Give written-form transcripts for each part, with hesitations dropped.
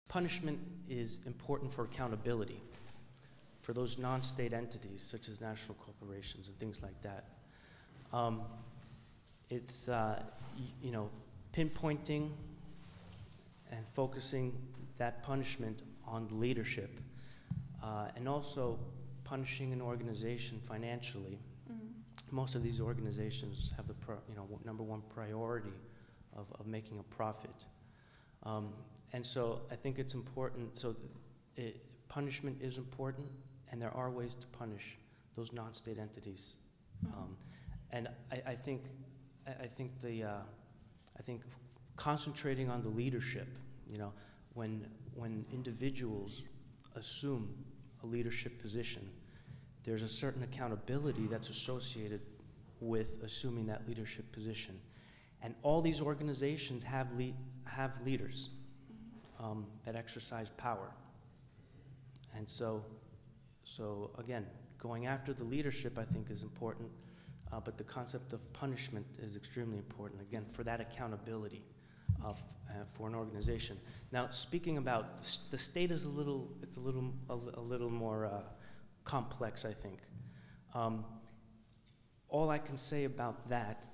punishment is important for accountability for those non-state entities such as national corporations and things like that. It's you know, pinpointing and focusing that punishment on the leadership, and also punishing an organization financially. Most of these organizations have the number one priority of making a profit. And so I think it's important, so punishment is important, and there are ways to punish those non-state entities. And I think concentrating on the leadership, you know, when individuals assume a leadership position, there's a certain accountability that's associated with assuming that leadership position. And all these organizations have leaders that exercise power. And so again, going after the leadership, I think, is important, but the concept of punishment is extremely important, again, for that accountability for an organization. Now, speaking about the state is a little more complex, I think. All I can say about that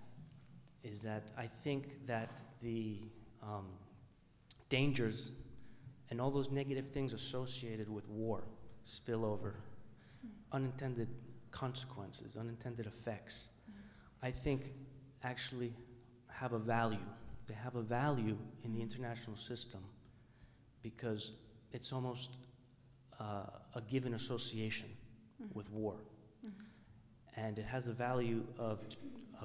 is that I think that the dangers and all those negative things associated with war, spillover, unintended consequences, unintended effects, I think actually have a value. They have a value in the international system because it's almost a given association with war. And it has a value of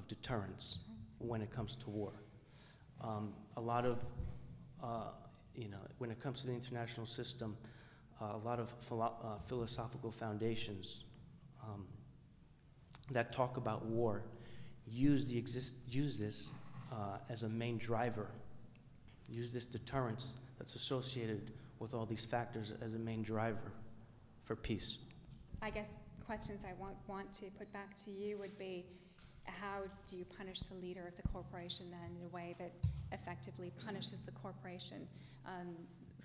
deterrence when it comes to war. A lot of, when it comes to the international system, a lot of philosophical foundations that talk about war use this as a main driver, use this deterrence that's associated with all these factors as a main driver for peace. I guess questions I want to put back to you would be, how do you punish the leader of the corporation then in a way that effectively punishes the corporation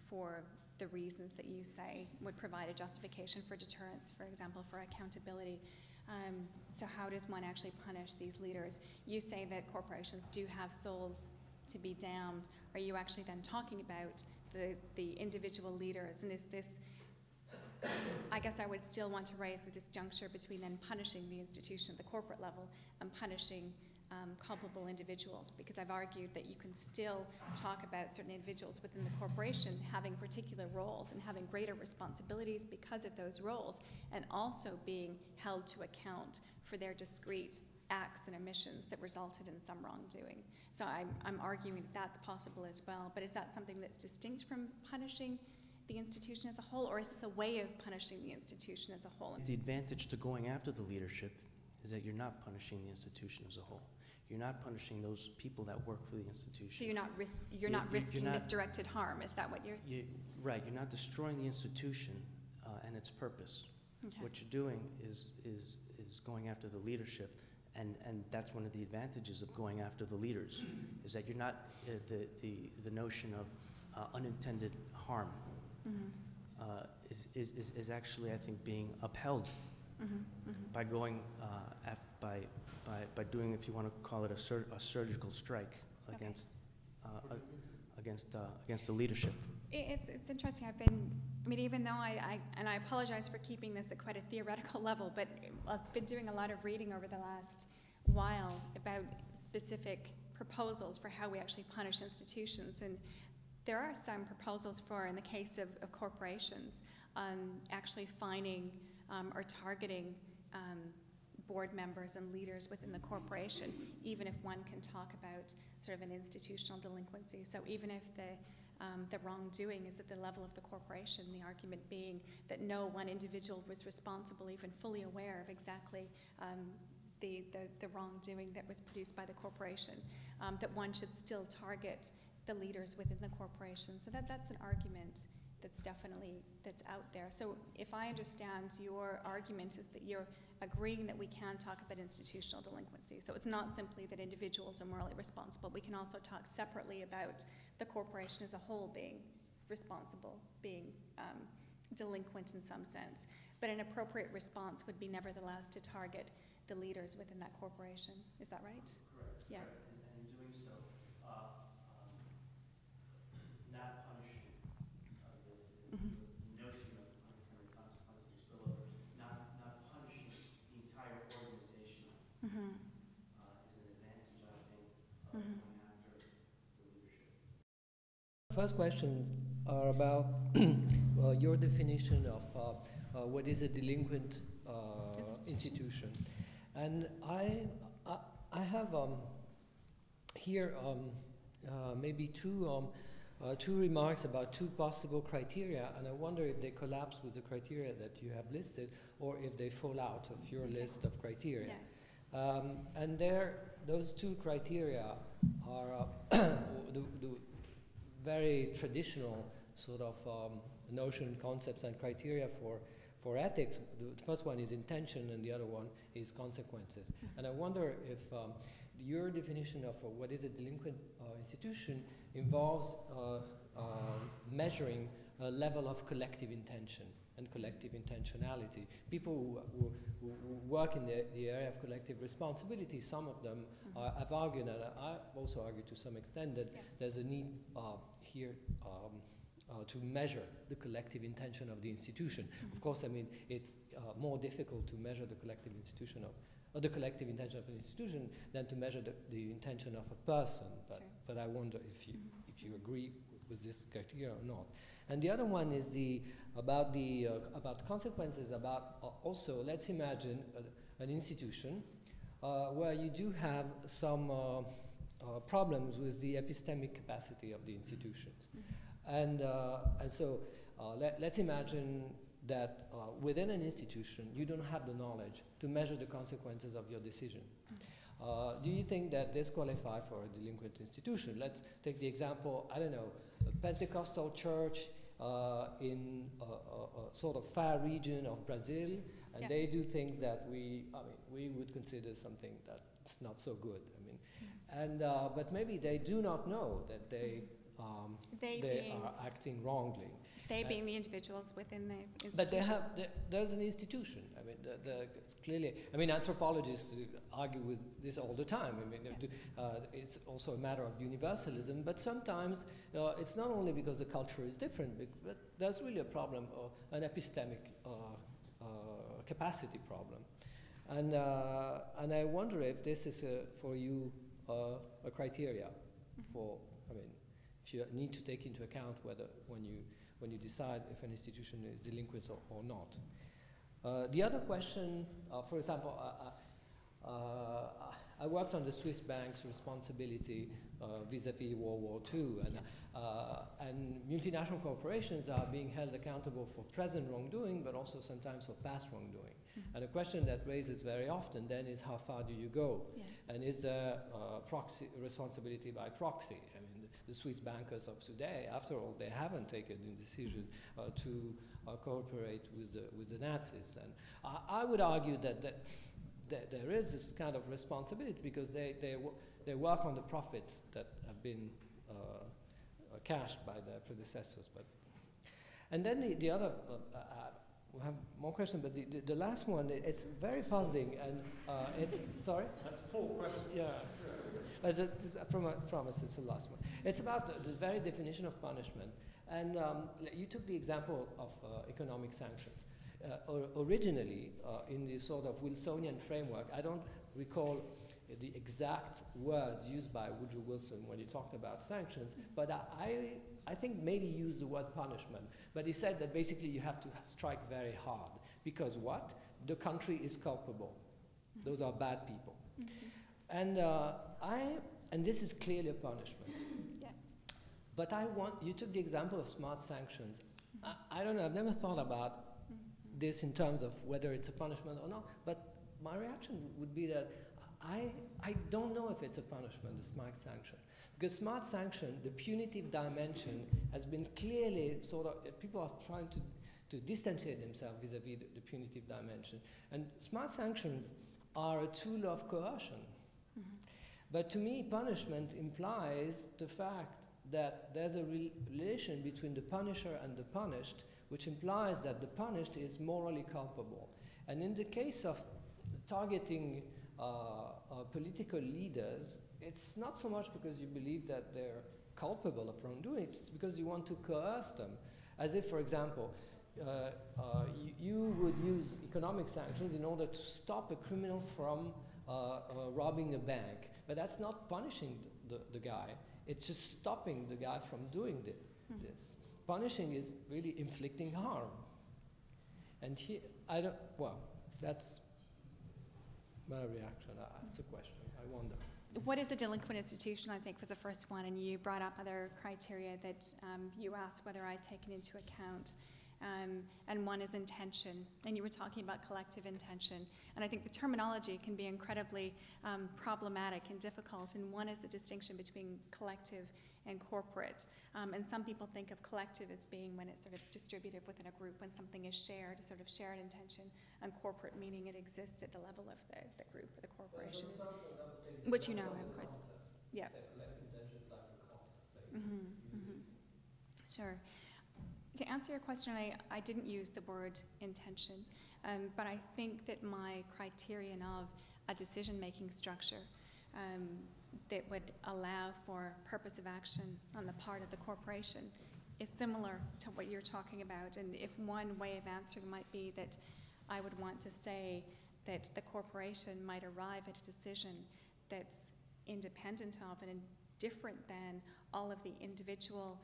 for the reasons that you say would provide a justification for deterrence, for example, for accountability? So how does one actually punish these leaders? You say that corporations do have souls to be damned. Are you actually then talking about the individual leaders? And is this, I guess I would still want to raise the disjuncture between then punishing the institution at the corporate level and punishing culpable individuals, because I've argued that you can still talk about certain individuals within the corporation having particular roles and having greater responsibilities because of those roles, and also being held to account for their discrete acts and omissions that resulted in some wrongdoing. So I'm arguing that that's possible as well, but is that something that's distinct from punishing the institution as a whole, or is this a way of punishing the institution as a whole? The advantage to going after the leadership is that you're not punishing the institution as a whole. You're not punishing those people that work for the institution. So you're not risking misdirected harm. Is that what you're? Right. You're not destroying the institution and its purpose. Okay. What you're doing is going after the leadership, and that's one of the advantages of going after the leaders, is that you're not the notion of unintended harm is actually, I think, being upheld by going by doing, if you want to call it a surgical strike against the leadership. It's interesting. Even though I apologize for keeping this at quite a theoretical level, but I've been doing a lot of reading over the last while about specific proposals for how we actually punish institutions, and there are some proposals for, in the case of corporations, actually fining or targeting board members and leaders within the corporation, even if one can talk about sort of an institutional delinquency. So even if the wrongdoing is at the level of the corporation, the argument being that no one individual was responsible, even fully aware of exactly the wrongdoing that was produced by the corporation, that one should still target the leaders within the corporation. So that's an argument that's out there. So if I understand, your argument is that you're agreeing that we can talk about institutional delinquency. So it's not simply that individuals are morally responsible. We can also talk separately about the corporation as a whole being responsible, being delinquent in some sense. But an appropriate response would be nevertheless to target the leaders within that corporation. Is that right? Correct. Yeah. Correct. And in doing so, not punishing the notion of unintended consequences or spillover, not punishing the entire organization is an advantage, I think, of going after the leadership. First questions are about your definition of what is a delinquent institution. And I have here maybe two remarks about two possible criteria, and I wonder if they collapse with the criteria that you have listed, or if they fall out of your list of criteria. Yeah. And those two criteria are the very traditional sort of notion, concepts, and criteria for ethics. The first one is intention, and the other one is consequences. And I wonder if your definition of what is a delinquent institution involves measuring a level of collective intention and collective intentionality. People who work in the area of collective responsibility, some of them have argued, and I also argue to some extent, that there's a need here to measure the collective intention of the institution. Of course, I mean, it's more difficult to measure the collective institution or the collective intention of an institution than to measure the intention of a person. But I wonder if you agree with this criteria or not. And the other one is about consequences. About also, let's imagine an institution where you do have some problems with the epistemic capacity of the institutions. And so let's imagine that within an institution, you don't have the knowledge to measure the consequences of your decision. Do you think that this qualifies for a delinquent institution? Let's take the example, I don't know, a Pentecostal church in a sort of far region of Brazil, and they do things that we would consider something that's not so good. I mean, and but maybe they do not know that they are acting wrongly. They being the individuals within the institution. But there's an institution. I mean, clearly, I mean, anthropologists argue with this all the time. I mean, it's also a matter of universalism, but sometimes it's not only because the culture is different, but there's really a problem, an epistemic capacity problem. And I wonder if this is, for you, a criteria for, I mean, if you need to take into account whether when you decide if an institution is delinquent or not. The other question, for example, I worked on the Swiss bank's responsibility vis-à-vis World War II, and multinational corporations are being held accountable for present wrongdoing, but also sometimes for past wrongdoing. And a question that raises very often then is, how far do you go? And is there proxy responsibility by proxy? I mean, the Swiss bankers of today, after all, they haven't taken the decision to cooperate with the Nazis. And I would argue that there is this kind of responsibility because they work on the profits that have been cashed by their predecessors. And then the other, we'll have more questions, but the last one, it's very puzzling, and it's, sorry? That's 4 questions. Yeah. I promise it's the last one. It's about the very definition of punishment. And you took the example of economic sanctions. Originally, in the sort of Wilsonian framework, I don't recall the exact words used by Woodrow Wilson when he talked about sanctions, but I think maybe he used the word punishment. But he said that basically you have to strike very hard. Because what? The country is culpable. Those are bad people. And this is clearly a punishment. But you took the example of smart sanctions. I don't know, I've never thought about this in terms of whether it's a punishment or not, but my reaction would be that I don't know if it's a punishment, the smart sanction. Because smart sanction, the punitive dimension, has been clearly sort of, people are trying to distantiate themselves vis-à-vis the punitive dimension. And smart sanctions are a tool of coercion. But to me, punishment implies the fact that there's a relation between the punisher and the punished, which implies that the punished is morally culpable. And in the case of targeting political leaders, it's not so much because you believe that they're culpable of wrongdoing, it's because you want to coerce them. As if, for example, you would use economic sanctions in order to stop a criminal from robbing a bank. But that's not punishing the guy, it's just stopping the guy from doing this. Punishing is really inflicting harm. And here, that's my reaction. It's a question, I wonder. What is a delinquent institution, I think, was the first one, and you brought up other criteria that you asked whether I'd taken into account. And one is intention, and you were talking about collective intention. And I think the terminology can be incredibly problematic and difficult, and one is the distinction between collective and corporate. And some people think of collective as being when it's sort of distributive within a group, when something is shared, a sort of shared intention, and corporate meaning it exists at the level of the group or the corporation, which you know, of course. Yeah. Sure. To answer your question, I didn't use the word intention, but I think that my criterion of a decision-making structure that would allow for purpose of action on the part of the corporation is similar to what you're talking about. And if one way of answering might be that I would want to say that the corporation might arrive at a decision that's independent of and different than all of the individual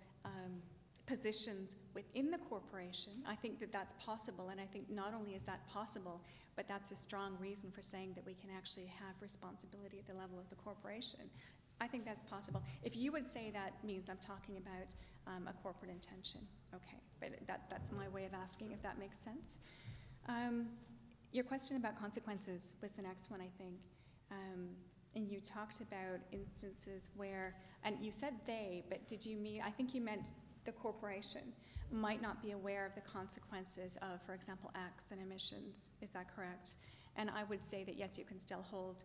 positions within the corporation, I think that that's possible. And I think not only is that possible, but that's a strong reason for saying that we can actually have responsibility at the level of the corporation. I think that's possible. If you would say that means I'm talking about a corporate intention, okay, but that's my way of asking if that makes sense. Your question about consequences was the next one, I think. And you talked about instances where, and you said they, but did you mean, I think you meant the corporation might not be aware of the consequences of, for example, acts and emissions. Is that correct? And I would say that yes, you can still hold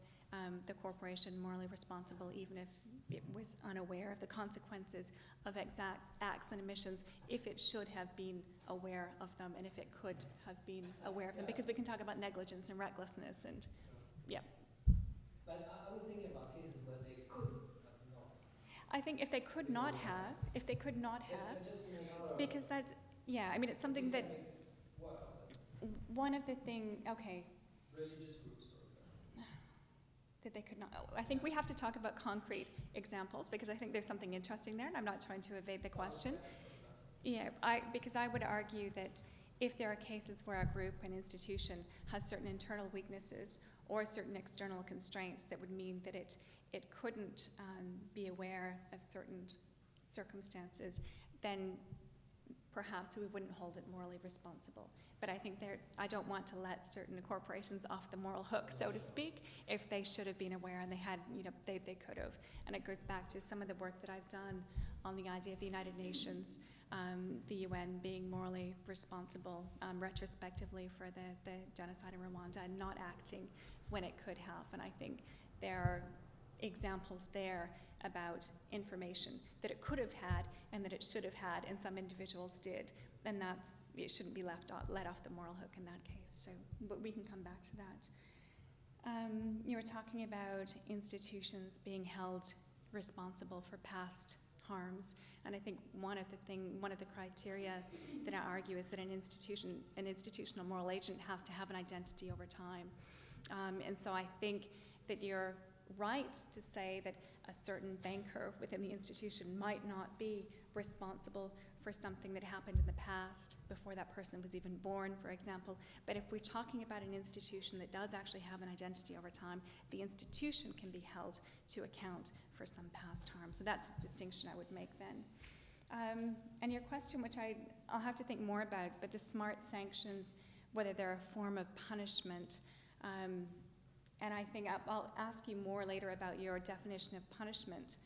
the corporation morally responsible even if it was unaware of the consequences of exact acts and emissions, if it should have been aware of them and if it could have been aware of them, because we can talk about negligence and recklessness and, yeah. But I was thinking about cases where they could have not. I think if they could not have, because that's, yeah, I mean, it's something that, one of the things, okay. Religious groups, for example. That they could not, I think we have to talk about concrete examples because I think there's something interesting there and I'm not trying to evade the question. Yeah, because I would argue that if there are cases where a group, an institution, has certain internal weaknesses or certain external constraints that would mean that it couldn't be aware of certain circumstances, then perhaps we wouldn't hold it morally responsible. But I think I don't want to let certain corporations off the moral hook, so to speak, if they should have been aware and they had, they could have. And it goes back to some of the work that I've done on the idea of the United Nations, the UN being morally responsible retrospectively for the genocide in Rwanda and not acting when it could have. And I think there are examples there about information that it could have had and that it should have had, and some individuals did. And it shouldn't be let off the moral hook in that case. So, but we can come back to that. You were talking about institutions being held responsible for past harms, and I think one of the criteria that I argue is that an institutional moral agent has to have an identity over time. And so I think that you're right to say that a certain banker within the institution might not be responsible for something that happened in the past before that person was even born, for example. But if we're talking about an institution that does actually have an identity over time, the institution can be held to account for some past harm. So that's a distinction I would make then. And your question, which I'll have to think more about, but the smart sanctions, whether they're a form of punishment, and I think I'll ask you more later about your definition of punishment,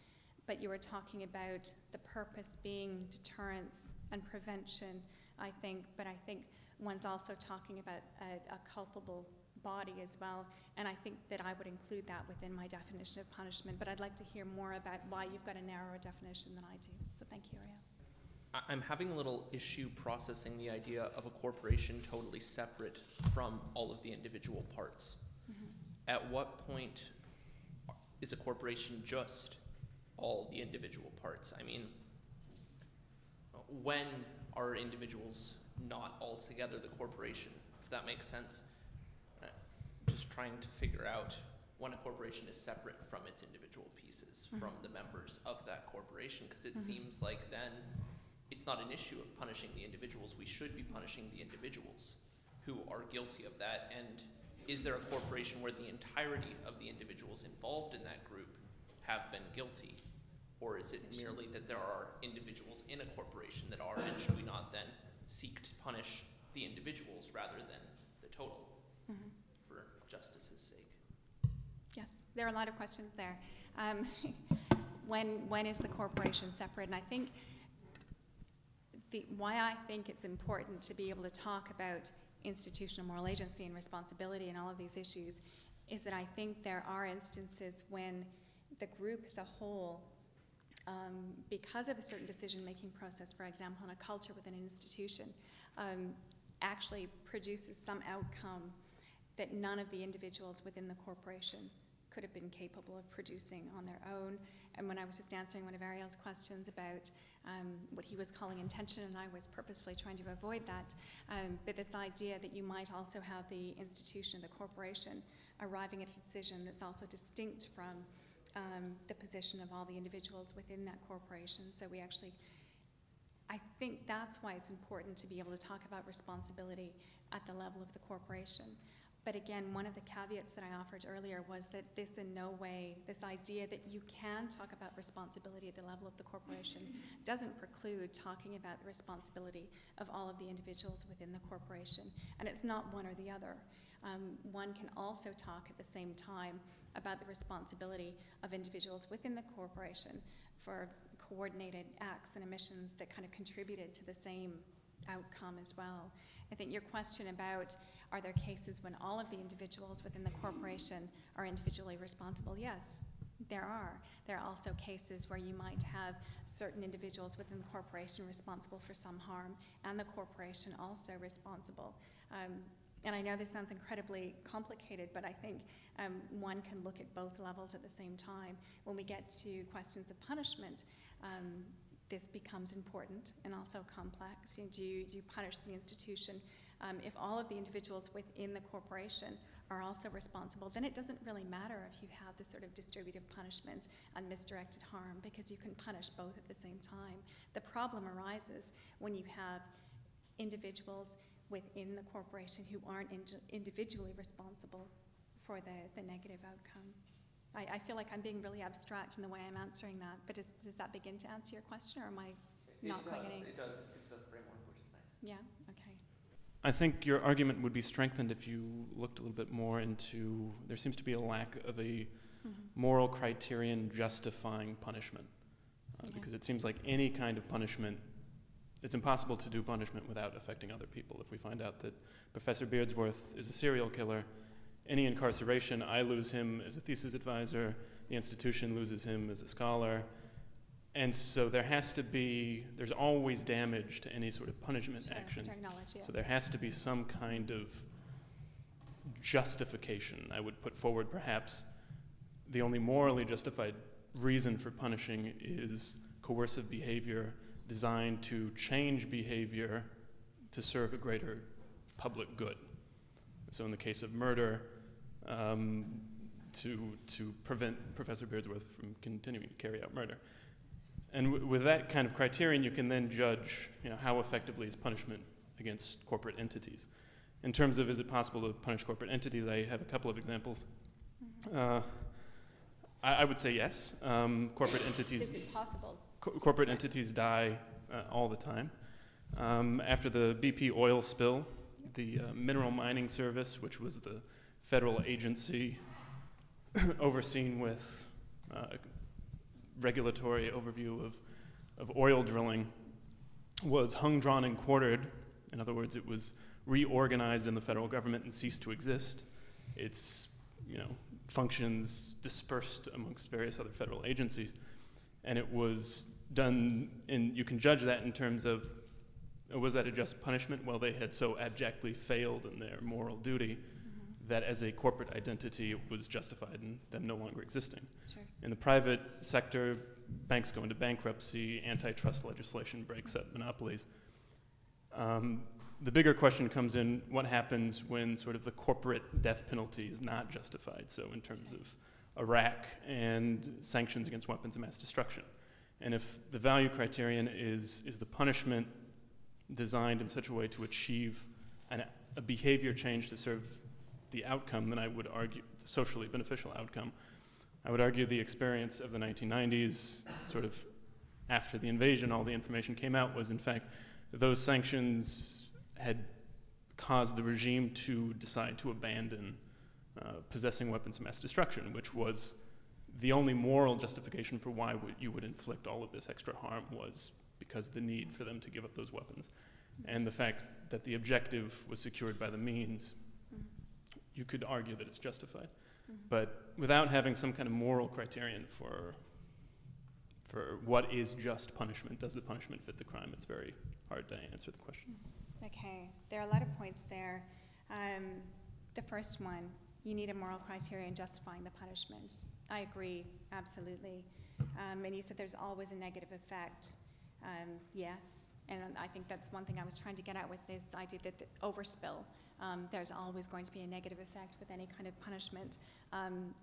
but you were talking about the purpose being deterrence and prevention, I think, but I think one's also talking about a culpable body as well, and I think that I would include that within my definition of punishment, but I'd like to hear more about why you've got a narrower definition than I do. So thank you, Ariel. I'm having a little issue processing the idea of a corporation totally separate from all of the individual parts. At what point is a corporation just all the individual parts? I mean, when are individuals not altogether the corporation, if that makes sense? Just trying to figure out when a corporation is separate from its individual pieces, from the members of that corporation, because it seems like then it's not an issue of punishing the individuals. We should be punishing the individuals who are guilty of that. And is there a corporation where the entirety of the individuals involved in that group have been guilty? Or is it merely that there are individuals in a corporation that are, and should we not then seek to punish the individuals rather than the total, for justice's sake? Yes, there are a lot of questions there. When is the corporation separate? And I think why I think it's important to be able to talk about institutional moral agency and responsibility and all of these issues is that I think there are instances when the group as a whole, because of a certain decision-making process, for example, in a culture within an institution, actually produces some outcome that none of the individuals within the corporation could have been capable of producing on their own. And when I was just answering one of Ariel's questions about what he was calling intention, and I was purposefully trying to avoid that, but this idea that you might also have the institution, the corporation, arriving at a decision that's also distinct from the position of all the individuals within that corporation. So we actually, I think that's why it's important to be able to talk about responsibility at the level of the corporation. But again, one of the caveats that I offered earlier was that this in no way, this idea that you can talk about responsibility at the level of the corporation doesn't preclude talking about the responsibility of all of the individuals within the corporation. And it's not one or the other. One can also talk at the same time about the responsibility of individuals within the corporation for coordinated acts and omissions that kind of contributed to the same outcome as well. I think your question about are there cases when all of the individuals within the corporation are individually responsible? Yes, there are. There are also cases where you might have certain individuals within the corporation responsible for some harm and the corporation also responsible. And I know this sounds incredibly complicated, but I think one can look at both levels at the same time. When we get to questions of punishment, this becomes important and also complex. Do you punish the institution? If all of the individuals within the corporation are also responsible, then it doesn't really matter if you have this sort of distributive punishment and misdirected harm, because you can punish both at the same time. The problem arises when you have individuals within the corporation who aren't individually responsible for the negative outcome. I feel like I'm being really abstract in the way I'm answering that, but does that begin to answer your question, or am I not quite getting? It does. It gives a framework, which is nice. Yeah, okay. I think your argument would be strengthened if you looked a little bit more into, there seems to be a lack of a moral criterion justifying punishment. Because it seems like any kind of punishment, it's impossible to do punishment without affecting other people. If we find out that Professor Beardsworth is a serial killer, any incarceration, I lose him as a thesis advisor, the institution loses him as a scholar, and so there has to be, there's always damage to any sort of punishment actions. Yeah. So there has to be some kind of justification. I would put forward perhaps the only morally justified reason for punishing is coercive behavior designed to change behavior to serve a greater public good. So in the case of murder, to prevent Professor Beardsworth from continuing to carry out murder. And with that kind of criterion, you can then judge, how effectively is punishment against corporate entities. In terms of, is it possible to punish corporate entities, I have a couple of examples. I would say yes. Corporate entities. Is it possible? Corporate entities die all the time. After the BP oil spill, the Mineral Mining Service, which was the federal agency overseen with regulatory overview of oil drilling, was hung, drawn, and quartered. In other words, it was reorganized in the federal government and ceased to exist. its functions dispersed amongst various other federal agencies. And it was done, and you can judge that in terms of, was that a just punishment? Well, they had so abjectly failed in their moral duty that as a corporate identity, it was justified in them no longer existing. Sure. In the private sector, banks go into bankruptcy, antitrust legislation breaks up monopolies. The bigger question comes in, what happens when sort of the corporate death penalty is not justified? So in terms of Iraq and sanctions against weapons of mass destruction. And if the value criterion is the punishment designed in such a way to achieve a behavior change to serve the outcome, then I would argue, the socially beneficial outcome, I would argue the experience of the 1990s, sort of after the invasion, all the information came out, was in fact those sanctions had caused the regime to decide to abandon possessing weapons of mass destruction, which was the only moral justification for why you would inflict all of this extra harm, was because the need for them to give up those weapons. And the fact that the objective was secured by the means, you could argue that it's justified. But without having some kind of moral criterion for what is just punishment, does the punishment fit the crime, it's very hard to answer the question. Okay, there are a lot of points there. The first one, you need a moral criterion justifying the punishment. I agree, absolutely. And you said there's always a negative effect. Yes, and I think that's one thing I was trying to get at with this idea that the overspill, there's always going to be a negative effect with any kind of punishment.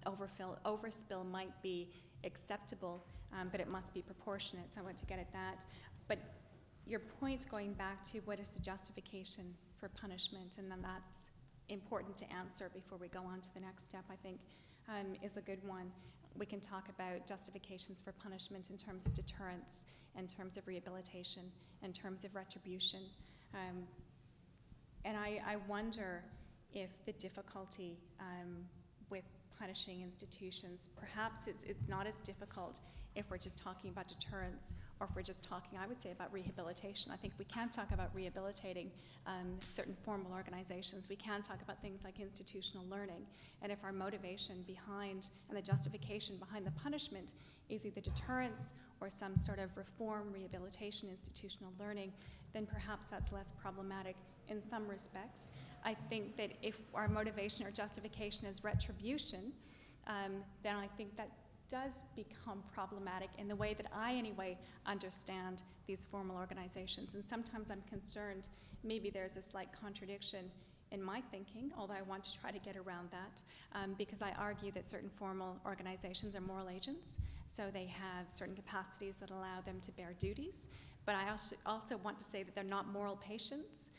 Overspill might be acceptable, but it must be proportionate, so I want to get at that. But your point going back to what is the justification for punishment, and then that's important to answer before we go on to the next step, I think, is a good one. We can talk about justifications for punishment in terms of deterrence, in terms of rehabilitation, in terms of retribution. And I wonder if the difficulty with punishing institutions, perhaps it's not as difficult if we're just talking about deterrence, or if we're just talking, I would say, about rehabilitation. I think we can talk about rehabilitating certain formal organizations. We can talk about things like institutional learning. And if our motivation behind and the justification behind the punishment is either deterrence or some sort of reform, rehabilitation, institutional learning, then perhaps that's less problematic in some respects. I think that if our motivation or justification is retribution, then I think that does become problematic in the way that I, anyway, understand these formal organizations. And sometimes I'm concerned maybe there's a slight contradiction in my thinking, although I want to try to get around that, because I argue that certain formal organizations are moral agents, so they have certain capacities that allow them to bear duties. But I also want to say that they're not moral patients.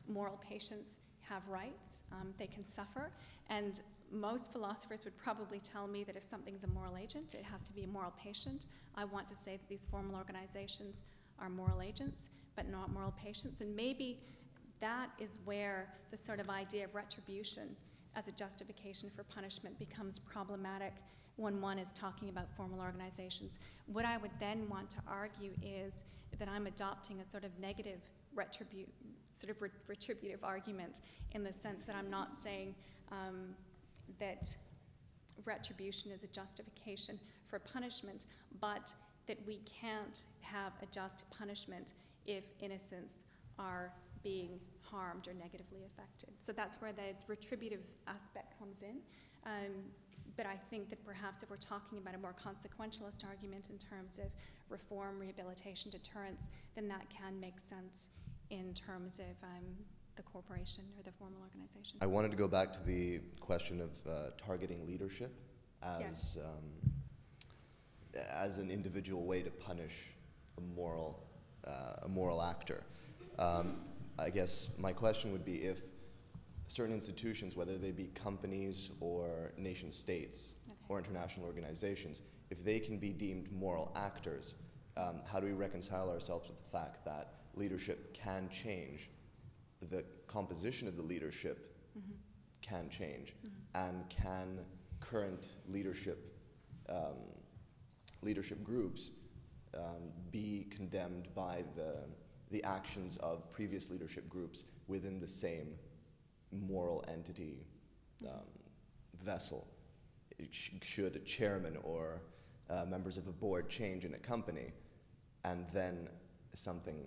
Moral patients have rights, they can suffer, and most philosophers would probably tell me that if something's a moral agent, it has to be a moral patient. I want to say that these formal organizations are moral agents, but not moral patients, and maybe that is where the sort of idea of retribution as a justification for punishment becomes problematic when one is talking about formal organizations. What I would then want to argue is that I'm adopting a sort of negative retributive argument, in the sense that I'm not saying that retribution is a justification for punishment, but that we can't have a just punishment if innocents are being harmed or negatively affected. So that's where the retributive aspect comes in. But I think that perhaps if we're talking about a more consequentialist argument in terms of reform, rehabilitation, deterrence, then that can make sense in terms of the corporation or the formal organization. I wanted to go back to the question of targeting leadership as as an individual way to punish a moral actor. I guess my question would be if certain institutions, whether they be companies or nation states or international organizations, if they can be deemed moral actors, how do we reconcile ourselves with the fact that leadership can change, the composition of the leadership can change, and can current leadership groups be condemned by the actions of previous leadership groups within the same moral entity vessel. Should a chairman or members of a board change in a company, and then something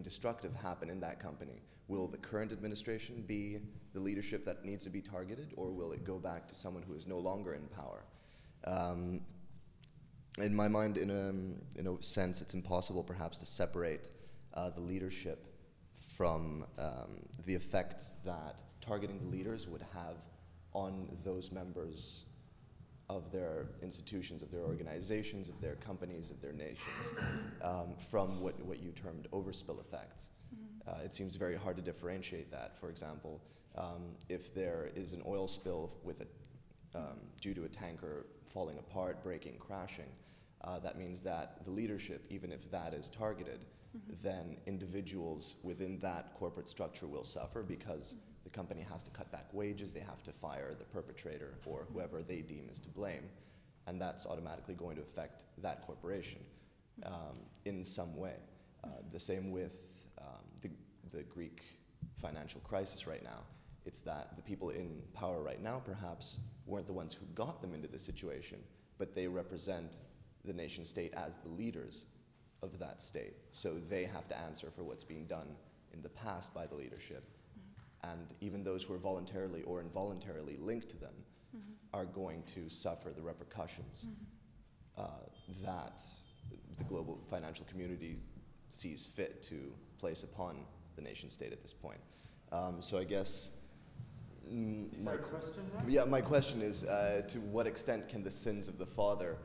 destructive happen in that company, will the current administration be the leadership that needs to be targeted, or will it go back to someone who is no longer in power? In my mind, in a sense, it's impossible perhaps to separate the leadership from the effects that targeting the leaders would have on those members of their institutions, of their organizations, of their companies, of their nations, from what you termed overspill effects. It seems very hard to differentiate that. For example, if there is an oil spill with due to a tanker falling apart, breaking, crashing, that means that the leadership, even if that is targeted, then individuals within that corporate structure will suffer because the company has to cut back wages, they have to fire the perpetrator or whoever they deem is to blame, and that's automatically going to affect that corporation in some way. The same with the Greek financial crisis right now. It's that the people in power right now perhaps weren't the ones who got them into this situation, but they represent the nation state as the leaders of that state. So they have to answer for what's being done in the past by the leadership. And even those who are voluntarily or involuntarily linked to them are going to suffer the repercussions that the global financial community sees fit to place upon the nation state at this point. So I guess Is there a question there? Yeah, my question is, to what extent can the sins of the father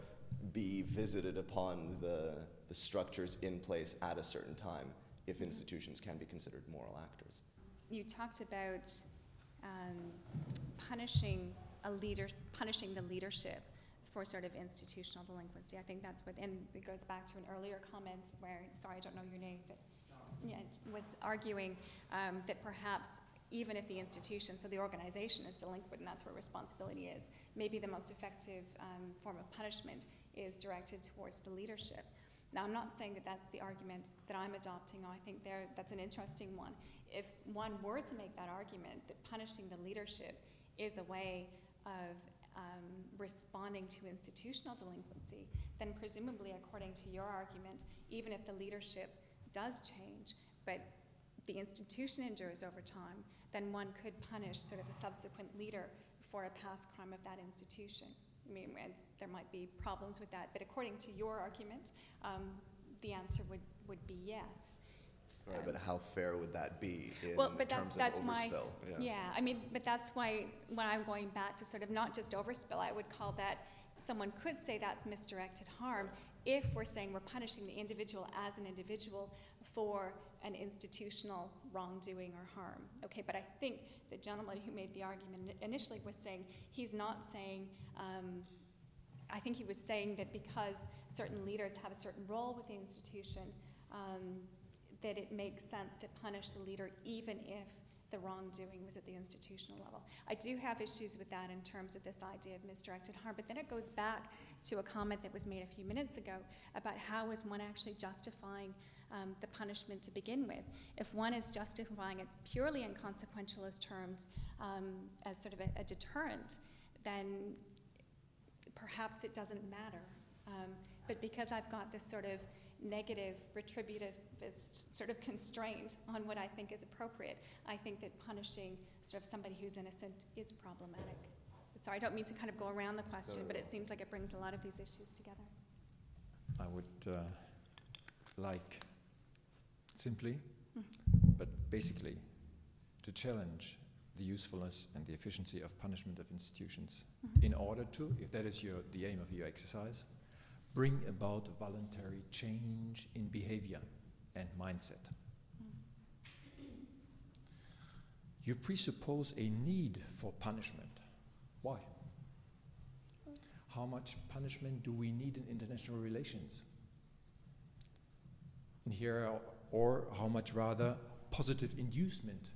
be visited upon the structures in place at a certain time if institutions can be considered moral actors? You talked about punishing the leadership for sort of institutional delinquency. I think that's what, and it goes back to an earlier comment where, sorry, I don't know your name, but yeah, was arguing that perhaps even if the institution, so the organization is delinquent and that's where responsibility is, maybe the most effective form of punishment is directed towards the leadership. Now, I'm not saying that that's the argument that I'm adopting. I think that's an interesting one. If one were to make that argument that punishing the leadership is a way of responding to institutional delinquency, then presumably, according to your argument, even if the leadership does change, but the institution endures over time, then one could punish sort of a subsequent leader for a past crime of that institution. I mean, there might be problems with that, but according to your argument, the answer would be yes. Right, but how fair would that be in terms that's of my, overspill? Yeah, I mean, but that's why when I'm going back to sort of not just overspill, I would call that, someone could say that's misdirected harm if we're saying we're punishing the individual as an individual for an institutional wrongdoing or harm. Okay, but I think the gentleman who made the argument initially was saying, he's not saying, I think he was saying that because certain leaders have a certain role with the institution, that it makes sense to punish the leader even if the wrongdoing was at the institutional level. I do have issues with that in terms of this idea of misdirected harm, but then it goes back to a comment that was made a few minutes ago about how is one actually justifying the punishment to begin with. If one is justifying it purely in consequentialist terms as sort of a deterrent, then perhaps it doesn't matter. But because I've got this sort of negative, retributivist sort of constraint on what I think is appropriate, I think that punishing sort of somebody who's innocent is problematic. Sorry, I don't mean to kind of go around the question, but it seems like it brings a lot of these issues together. I would like simply, but basically, to challenge the usefulness and the efficiency of punishment of institutions in order to, if that is the aim of your exercise, bring about voluntary change in behavior and mindset. You presuppose a need for punishment. Why? How much punishment do we need in international relations? And here, or how much rather positive inducement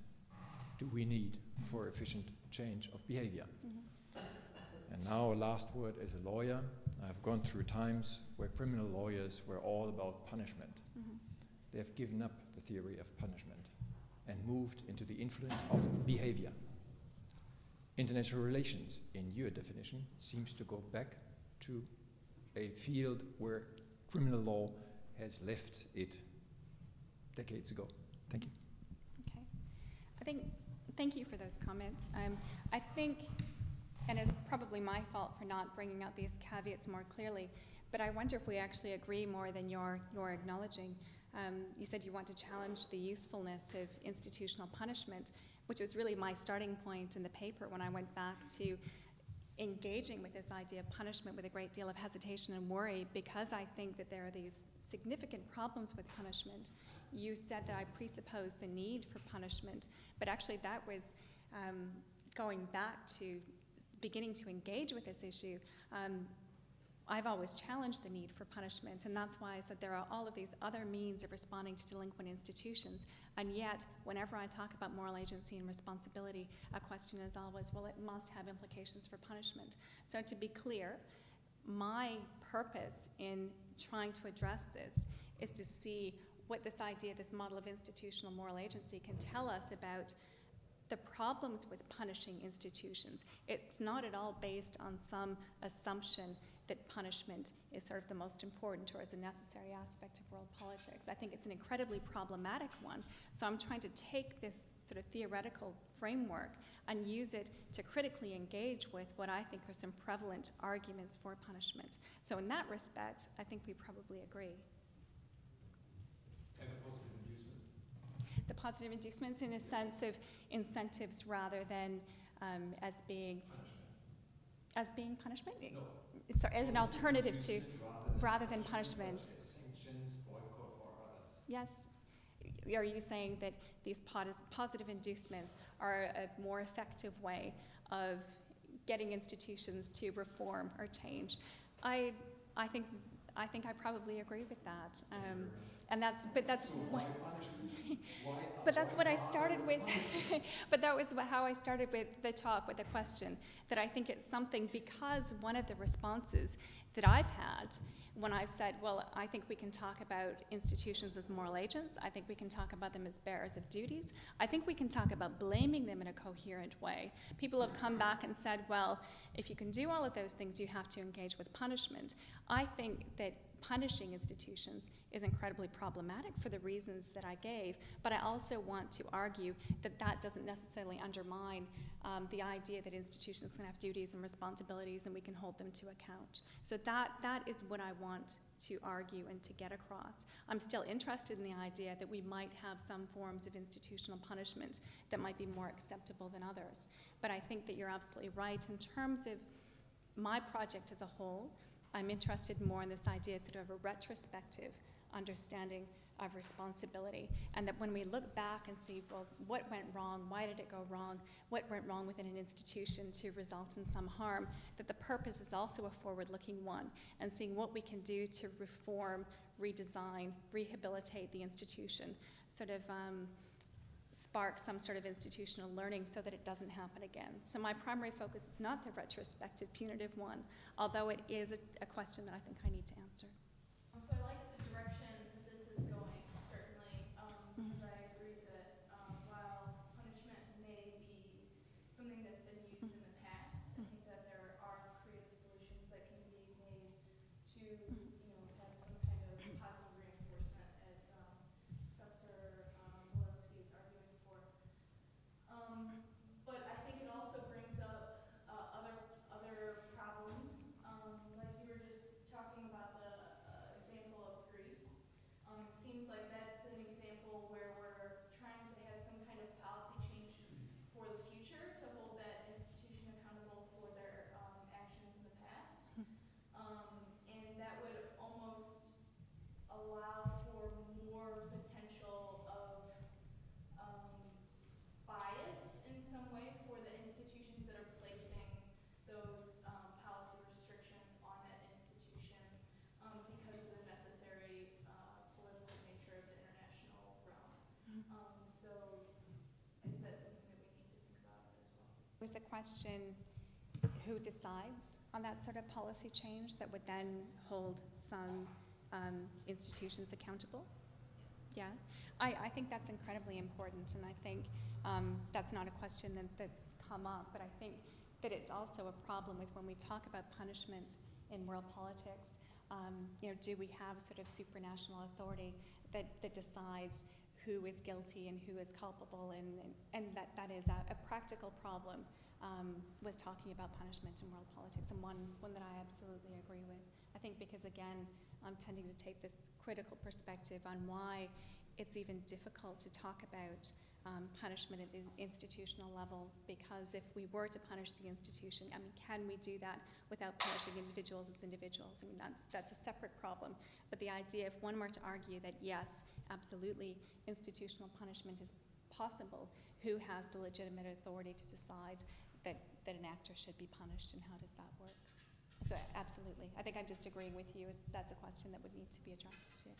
do we need for efficient change of behavior? And now, last word as a lawyer, I've gone through times where criminal lawyers were all about punishment. They have given up the theory of punishment and moved into the influence of behavior. international relations, in your definition, seems to go back to a field where criminal law has left it decades ago. Thank you. Okay. Thank you for those comments. I think, and it's probably my fault for not bringing out these caveats more clearly, but I wonder if we actually agree more than you're acknowledging. You said you want to challenge the usefulness of institutional punishment, which was really my starting point in the paper when I went back to engaging with this idea of punishment with a great deal of hesitation and worry, because I think that there are these significant problems with punishment. You said that I presuppose the need for punishment, but actually that was going back to beginning to engage with this issue. I've always challenged the need for punishment, and that's why I said there are all of these other means of responding to delinquent institutions, and yet whenever I talk about moral agency and responsibility, a question is always, well, it must have implications for punishment. So to be clear, my purpose in trying to address this is to see what this idea, this model of institutional moral agency can tell us about the problems with punishing institutions. It's not at all based on some assumption that punishment is sort of the most important or is a necessary aspect of world politics. I think it's an incredibly problematic one. So I'm trying to take this sort of theoretical framework and use it to critically engage with what I think are some prevalent arguments for punishment. So in that respect, I think we probably agree. And the positive inducement? The positive inducements in a sense of incentives rather than as being punishment. As being punishment? No. Sorry, as an alternative to, rather than punishment. Sanctions, boycott, or others. Yes. Are you saying that these positive inducements are a more effective way of getting institutions to reform or change? I think I probably agree with that. And that's what I started with. But that was how I started with the talk, with the question, that I think it's something, because one of the responses that I've had when I've said, well, I think we can talk about institutions as moral agents, I think we can talk about them as bearers of duties, I think we can talk about blaming them in a coherent way. People have come back and said, well, if you can do all of those things, you have to engage with punishment. I think that punishing institutions is incredibly problematic for the reasons that I gave, but I also want to argue that that doesn't necessarily undermine the idea that institutions can have duties and responsibilities and we can hold them to account. So that is what I want to argue and to get across. I'm still interested in the idea that we might have some forms of institutional punishment that might be more acceptable than others. But I think that you're absolutely right in terms of my project as a whole. I'm interested more in this idea sort of a retrospective understanding of responsibility, and that when we look back and see, well, what went wrong, why did it go wrong, what went wrong within an institution to result in some harm, that the purpose is also a forward-looking one, and seeing what we can do to reform, redesign, rehabilitate the institution, sort of spark some sort of institutional learning so that it doesn't happen again. So my primary focus is not the retrospective, punitive one, although it is a question that I think I need to answer. So I like the direction that this is going, certainly, because I agree that while punishment may be something that's been used in the past, I think that there are creative solutions that can be made to, have some kind of positive reinforcement, as Professor Walewski is arguing for. But I think it also brings up other problems, like you were just talking about the example of Greece. It seems like that's an example where we're trying to have some kind of policy change for the future to hold that institution accountable for their actions in the past. And that would almost allow for more potential of bias in some way for the institutions that are placing those policy restrictions on that institution because of the necessary political nature of the international realm. So is that something that we need to think about as well? Was the question who decides on that sort of policy change that would then hold some institutions accountable? Yeah, I think that's incredibly important, and I think that's not a question that's come up, but I think that it's also a problem with when we talk about punishment in world politics. Do we have sort of supranational authority that decides who is guilty and who is culpable, and that is a practical problem with talking about punishment in world politics, and one that I absolutely agree with. I think because, again, I'm tending to take this critical perspective on why it's even difficult to talk about punishment at the institutional level, because if we were to punish the institution, I mean, can we do that without punishing individuals as individuals? I mean, that's a separate problem. But the idea, if one were to argue that yes, absolutely, institutional punishment is possible, who has the legitimate authority to decide that an actor should be punished, and how does that work? So absolutely, I think I'm just agreeing with you. That's a question that would need to be addressed too.